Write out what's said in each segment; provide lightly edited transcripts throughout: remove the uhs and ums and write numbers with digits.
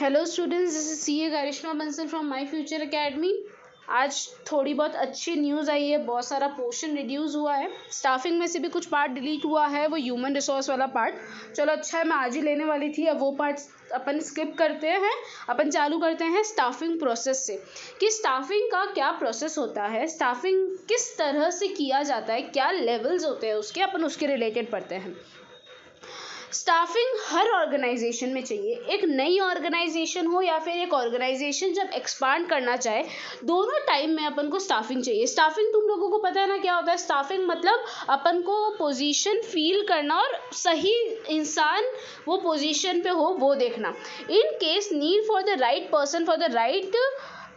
Hello students, this is CA Karishma Bansal from My Future Academy. आज थोड़ी बहुत अच्छी न्यूज़ आई है। बहुत सारा पोर्शन रिड्यूस हुआ है। स्टाफिंग में से भी कुछ पार्ट डिलीट हुआ है, वो ह्यूमन रिसोर्स वाला पार्ट। चलो अच्छा है, मैं आज ही लेने वाली थी। अब वो पार्ट अपन स्किप करते हैं। अपन चालू करते हैं स्टाफिंग प्रोसेस से कि स्टाफिंग का क्या प्रोसेस होता है, स्टाफिंग किस तरह से किया जाता है, क्या लेवल्स होते हैं उसके, अपन उसके रिलेटेड पढ़ते हैं। स्टाफिंग हर ऑर्गेनाइजेशन में चाहिए। एक नई ऑर्गेनाइजेशन हो या फिर एक ऑर्गेनाइजेशन जब एक्सपांड करना चाहे, दोनों टाइम में अपन को स्टाफिंग चाहिए। स्टाफिंग तुम लोगों को पता है ना क्या होता है। स्टाफिंग मतलब अपन को पोजीशन फील करना और सही इंसान वो पोजीशन पे हो वो देखना। In case need for the right person for the right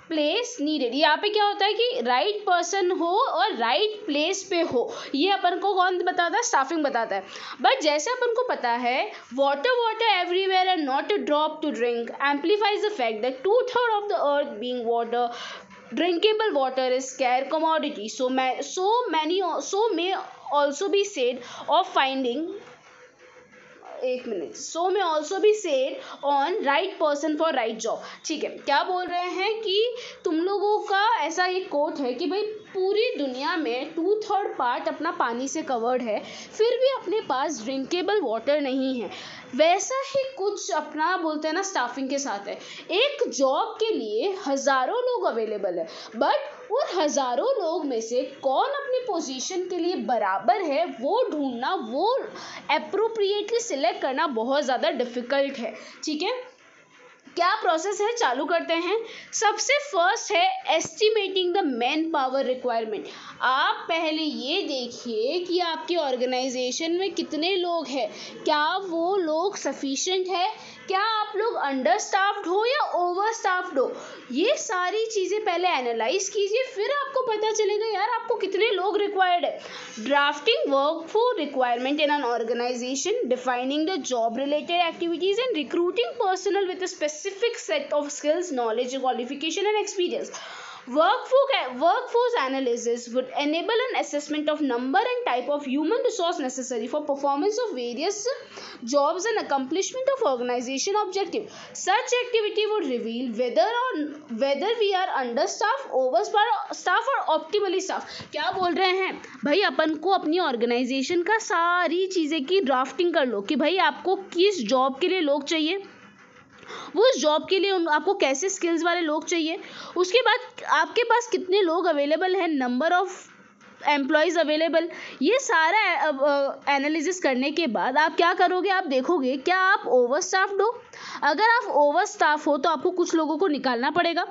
place needed. यहाँ पे क्या होता है कि राइट पर्सन हो और राइट प्लेस पे हो, ये अपन को कौन बताता है? स्टाफिंग बताता है। बट जैसे अपन को पता है, water everywhere and not a drop to drink amplifies the fact that 2/3 of the earth being water, drinkable water is scarce commodity, so may also be said of finding so may also be said on right person for right job। ठीक है, क्या बोल रहे हैं कि तुम लोगों का ऐसा एक कोट है कि भाई पूरी दुनिया में 2/3 पार्ट अपना पानी से कवर्ड है, फिर भी अपने पास ड्रिंकेबल वाटर नहीं है। वैसा ही कुछ अपना बोलते हैं ना स्टाफिंग के साथ है। एक जॉब के लिए हजारों लोग अवेलेबल है, बट उन हजारों लोग में से कौन अपनी पोजीशन के लिए बराबर है वो ढूंढना, वो एप्रोप्रिएटली सिलेक्ट करना बहुत ज़्यादा डिफिकल्ट है। ठीक है, क्या प्रोसेस है, चालू करते हैं। सबसे फर्स्ट है estimating the man power requirement. आप पहले ये देखिए कि आपके ऑर्गेनाइजेशन में कितने लोग हैं, क्या वो लोग सफिशिएंट है, क्या आप लोग अंडर स्टाफ्ड हो या ओवर स्टाफ्ड हो। ये सारी चीज़ें पहले एनालाइज कीजिए, फिर आपको पता चलेगा यार आपको कितने लोग रिक्वायर्ड है। Drafting work for requirement in an organization, defining the job related activities and recruiting personal with a specific set of skills, knowledge, qualification and experience. Workforce analysis would enable an assessment of number and type of human resource necessary for performance of various jobs and accomplishment of organization objective. Such activity would reveal whether we are understaffed, overstaffed और optimally staffed। क्या बोल रहे हैं भाई, अपन को अपनी organisation का सारी चीज़ें की ड्राफ्टिंग कर लो कि भाई आपको किस जॉब के लिए लोग चाहिए, वो उस जॉब के लिए आपको कैसे स्किल्स वाले लोग चाहिए, उसके बाद आपके पास कितने लोग अवेलेबल हैं, नंबर ऑफ एम्प्लॉयज़ अवेलेबल। ये सारा एनालिसिस करने के बाद आप क्या करोगे, आप देखोगे क्या आप ओवर स्टाफ्ड हो। अगर आप ओवर स्टाफ हो तो आपको कुछ लोगों को निकालना पड़ेगा।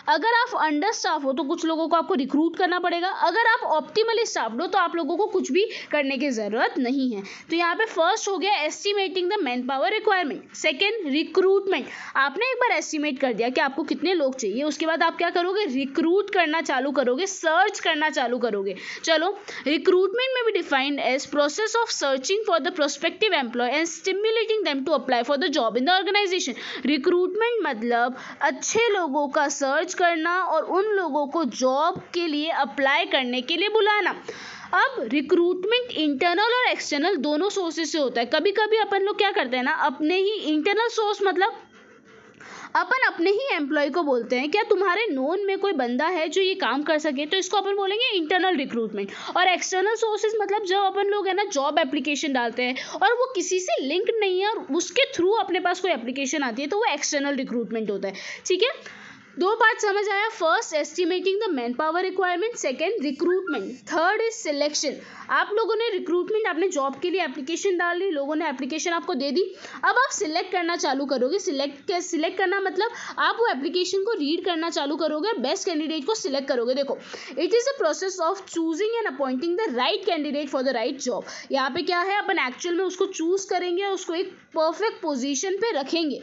अगर आप अंडर स्टाफ हो तो कुछ लोगों को आपको रिक्रूट करना पड़ेगा। अगर आप ऑप्टिमली स्टाफ्ड हो तो आप लोगों को कुछ भी करने की ज़रूरत नहीं है। तो यहाँ पे फर्स्ट हो गया estimating the man power requirement. Second, recruitment. आपने एक बार एस्टिमेट कर दिया कि आपको कितने लोग चाहिए, उसके बाद आप क्या करोगे, रिक्रूट करना चालू करोगे, सर्च करना चालू करोगे। चलो, रिक्रूटमेंट में भी defined as process of searching for the prospective employ and stimulating them to apply for the job in the organization. Recruitment मतलब अच्छे लोगों का सर्च करना और उन लोगों को जॉब के लिए अप्लाई करने के लिए बुलाना। अब रिक्रूटमेंट इंटरनल और एक्सटर्नल दोनों सोर्सेज से होता है। कभी कभी अपन लोग क्या करते हैं ना, अपने ही इंटरनल सोर्स मतलब अपन अपने ही एम्प्लॉय को बोलते हैं क्या तुम्हारे नोन में कोई बंदा है जो ये काम कर सके, तो इसको अपन बोलेंगे इंटरनल रिक्रूटमेंट। और एक्सटर्नल सोर्सेज मतलब जब अपन लोग है ना जॉब एप्लीकेशन डालते हैं और वो किसी से लिंक नहीं है और उसके थ्रू अपने पास कोई एप्लीकेशन आती है, तो वो एक्सटर्नल रिक्रूटमेंट होता है। ठीक है, दो पार्ट समझ आया। First estimating the man power requirement, second recruitment, third is selection. आप लोगों ने रिक्रूटमेंट, आपने जॉब के लिए एप्लीकेशन डाल ली, लोगों ने एप्लीकेशन आपको दे दी। अब आप सिलेक्ट करना चालू करोगे। सिलेक्ट करना मतलब आप वो एप्लीकेशन को रीड करना चालू करोगे, बेस्ट कैंडिडेट को सिलेक्ट करोगे। देखो, it is a process of choosing and appointing the right candidate for the right job. यहाँ पे क्या है, अपन एक्चुअल में उसको चूज करेंगे और उसको एक परफेक्ट पोजिशन पे रखेंगे।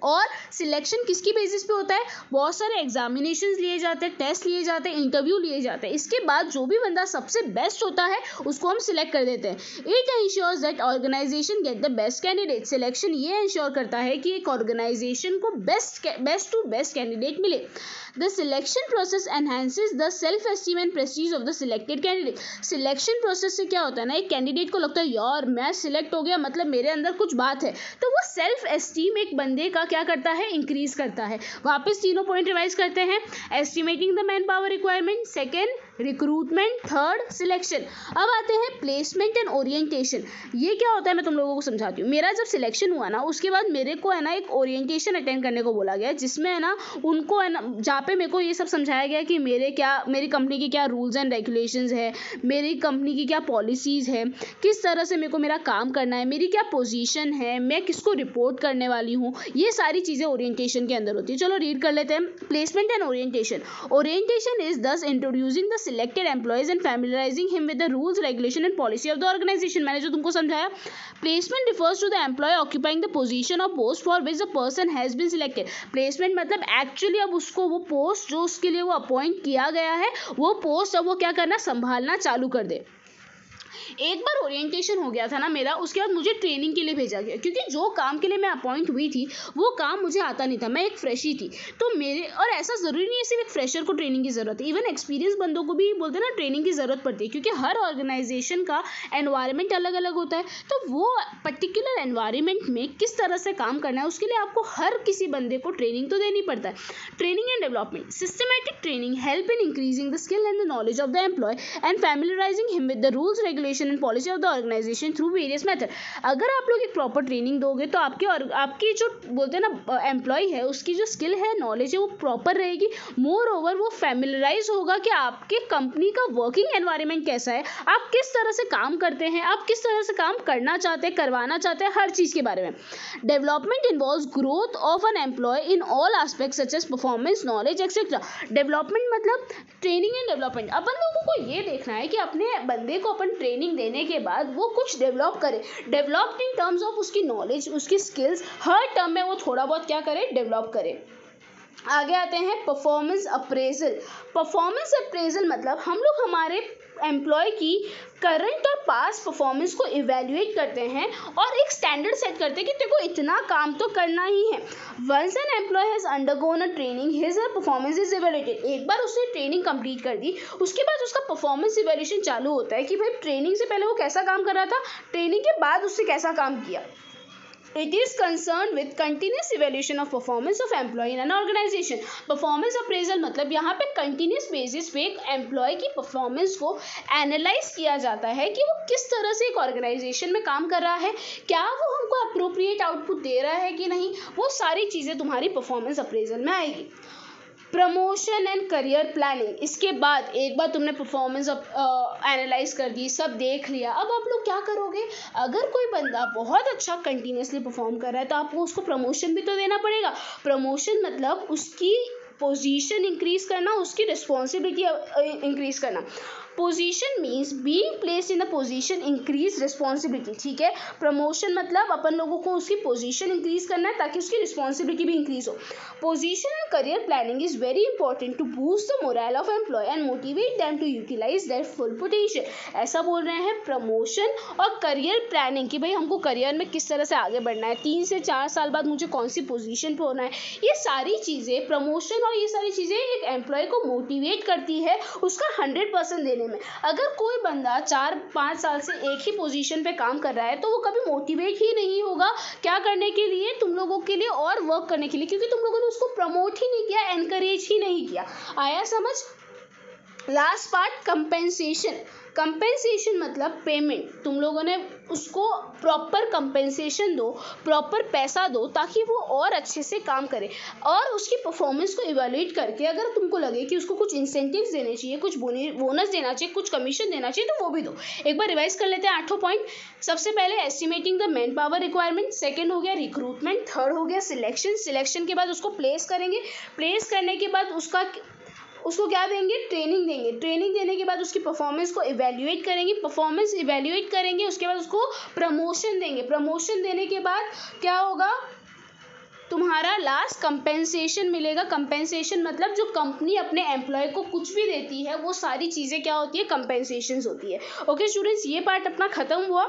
और सिलेक्शन किसकी बेसिस पे होता है, बहुत सारे एग्जामिनेशंस लिए जाते हैं, टेस्ट लिए जाते हैं, इंटरव्यू लिए जाते हैं। इसके बाद जो भी बंदा सबसे बेस्ट होता है उसको हम सिलेक्ट कर देते हैं। It ensures that organization get the best candidate. Selection ये इंश्योर करता है कि एक ऑर्गेनाइजेशन को बेस्ट टू बेस्ट कैंडिडेट मिले। The selection process enhances the self esteem and prestige of the selected candidate. Selection process से क्या होता है ना, एक कैंडिडेट को लगता है यार मैं सिलेक्ट हो गया मतलब मेरे अंदर कुछ बात है, तो वो सेल्फ एस्टीम एक बंदे का क्या करता है, इंक्रीज करता है। वापस तीनों पॉइंट रिवाइज करते हैं। Estimating the man power requirement, second recruitment, third selection. अब आते हैं प्लेसमेंट एंड ओरिएंटेशन। ये क्या होता है मैं तुम लोगों को समझाती हूँ। मेरा जब सिलेक्शन हुआ ना, उसके बाद मेरे को है ना एक ओरिएंटेशन अटेंड करने को बोला गया, जिसमें है ना उनको है ना, जहाँ पे मेरे को ये सब समझाया गया कि मेरी कंपनी की क्या रूल्स एंड रेगुलेशंस है, मेरी कंपनी की क्या पॉलिसीज़ है, किस तरह से मेरे को मेरा काम करना है, मेरी क्या पोजीशन है, मैं किसको रिपोर्ट करने वाली हूँ, ये सारी चीज़ें ओरिएंटेशन के अंदर होती है। चलो रीड कर लेते हैं। Placement and orientation. Orientation is this introducing the selected employees and familiarising him with the rules, regulation and policy of the organisation. मैंने जो तुमको समझाया। Placement refers to the employee occupying the position और post for which the person has been selected. Placement मतलब actually अब उसको वो post जो उसके लिए वो अपॉइंट किया गया है, वो पोस्ट अब वो क्या करना, संभालना चालू कर दे। एक बार ओरिएंटेशन हो गया था ना मेरा, उसके बाद मुझे ट्रेनिंग के लिए भेजा गया, क्योंकि जो काम के लिए मैं अपॉइंट हुई थी वो काम मुझे आता नहीं था, मैं एक फ्रेशी थी। तो और ऐसा ज़रूरी नहीं है सिर्फ एक फ्रेशर को ट्रेनिंग की ज़रूरत है, इवन एक्सपीरियंस बंदों को भी बोलते हैं ना ट्रेनिंग की ज़रूरत पड़ती है, क्योंकि हर ऑर्गेनाइजेशन का एनवायरनमेंट अलग अलग होता है। तो वो पर्टिकुलर एनवायरनमेंट में किस तरह से काम करना है, उसके लिए आपको हर किसी बंदे को ट्रेनिंग तो देनी पड़ता है। Training and development. Systematic training help in increasing the skill and the knowledge of the employee and familiarising him with the rules, regulation and policy of the organisation through various method. अगर आप लोग एक proper training दोगे तो आपकी जो बोलते हैं ना एम्प्लॉय है, उसकी जो स्किल है, नॉलेज है, वो प्रॉपर रहेगी। मोर ओवर वो फैमिलियराइज होगा कि आपके कंपनी का वर्किंग एनवायरनमेंट कैसा है, आप किस तरह से काम करते हैं, आप किस तरह से काम करना चाहते हैं, करवाना चाहते हैं, हर चीज़ के बारे में। Development involves growth of an employ in all aspects such as performance, knowledge etcetera. Development मतलब ट्रेनिंग एंड डेवलपमेंट। अपन लोगों को ये देखना है कि अपने बंदे को अपन ट्रेनिंग देने के बाद वो कुछ डेवलप करे। डेवलप्ड इन टर्म्स ऑफ उसकी नॉलेज, उसकी स्किल्स, हर टर्म में वो थोड़ा बहुत क्या करे, डेवलप करे। आगे आते हैं परफॉर्मेंस अप्रेजल। परफॉर्मेंस अप्रेजल मतलब हम लोग हमारे एम्प्लॉय की करंट और पास्ट परफॉर्मेंस को इवेल्युएट करते हैं और एक स्टैंडर्ड सेट करते हैं कि तेरे को इतना काम तो करना ही है। Once an employ has undergone a training, his performance is evaluated. एक बार उसने ट्रेनिंग कंप्लीट कर दी, उसके बाद उसका परफॉर्मेंस इवेल्युएशन चालू होता है कि भाई ट्रेनिंग से पहले वो कैसा काम कर रहा था, ट्रेनिंग के बाद उससे कैसा काम किया। It is concerned with continuous evaluation of performance of employee in an organization. Performance appraisal मतलब यहाँ पे continuous basis पे एक employee की performance को analyze किया जाता है कि वो किस तरह से एक organization में काम कर रहा है, क्या वो हमको appropriate output दे रहा है कि नहीं, वो सारी चीज़ें तुम्हारी performance appraisal में आएगी। Promotion and career planning. इसके बाद एक बार तुमने परफॉर्मेंस एनालाइज कर दी, सब देख लिया, अब आप लोग क्या करोगे। अगर कोई बंदा बहुत अच्छा कंटिन्यूसली परफॉर्म कर रहा है तो आपको उसको प्रमोशन भी तो देना पड़ेगा। प्रमोशन मतलब उसकी पोजीशन इंक्रीज करना, उसकी रिस्पॉन्सिबिलिटी इंक्रीज करना। Position means being placed in the position increase responsibility, ठीक है। प्रमोशन मतलब अपन लोगों को उसकी पोजीशन इंक्रीज करना है ताकि उसकी रिस्पॉन्सिबिलिटी भी इंक्रीज हो। Position and career planning is very important to boost the morale of employ and motivate them to utilize their full potential. ऐसा बोल रहे हैं प्रमोशन और करियर प्लानिंग कि भाई हमको करियर में किस तरह से आगे बढ़ना है, 3 से 4 साल बाद मुझे कौन सी पोजीशन पे होना है। ये सारी चीज़ें प्रमोशन और ये सारी चीज़ें एक एम्प्लॉय को मोटिवेट करती है उसका 100% देने में। अगर कोई बंदा 4-5 साल से एक ही पोजीशन पे काम कर रहा है तो वो कभी मोटिवेट ही नहीं होगा क्या करने के लिए, तुम लोगों के लिए और वर्क करने के लिए, क्योंकि तुम लोगों ने उसको प्रमोट ही नहीं किया, एनकरेज ही नहीं किया। आया समझ। Last part compensation. कंपेंसेशन मतलब पेमेंट। तुम लोगों ने उसको प्रॉपर कंपेंसेशन दो, प्रॉपर पैसा दो ताकि वो और अच्छे से काम करे और उसकी परफॉर्मेंस को इवैल्यूएट करके अगर तुमको लगे कि उसको कुछ इंसेंटिव्स देने चाहिए, कुछ बोनस देना चाहिए, कुछ कमीशन देना चाहिए तो वो भी दो। एक बार रिवाइज कर लेते हैं 8 पॉइंट। सबसे पहले estimating the man power requirement, second हो गया रिक्रूटमेंट, थर्ड हो गया सिलेक्शन, सिलेक्शन के बाद उसको प्लेस करेंगे, प्लेस करने के बाद उसको क्या देंगे, ट्रेनिंग देंगे, ट्रेनिंग देने के बाद उसकी परफॉर्मेंस को इवैल्यूएट करेंगे, परफॉर्मेंस इवैल्यूएट करेंगे, उसके बाद उसको प्रमोशन देंगे, प्रमोशन देने के बाद क्या होगा, तुम्हारा लास्ट कंपेंसेशन मिलेगा। कंपेंसेशन मतलब जो कंपनी अपने एम्प्लॉय को कुछ भी देती है वो सारी चीज़ें क्या होती है, कंपेंसेशंस होती है। ओके स्टूडेंट्स, ये पार्ट अपना खत्म हुआ।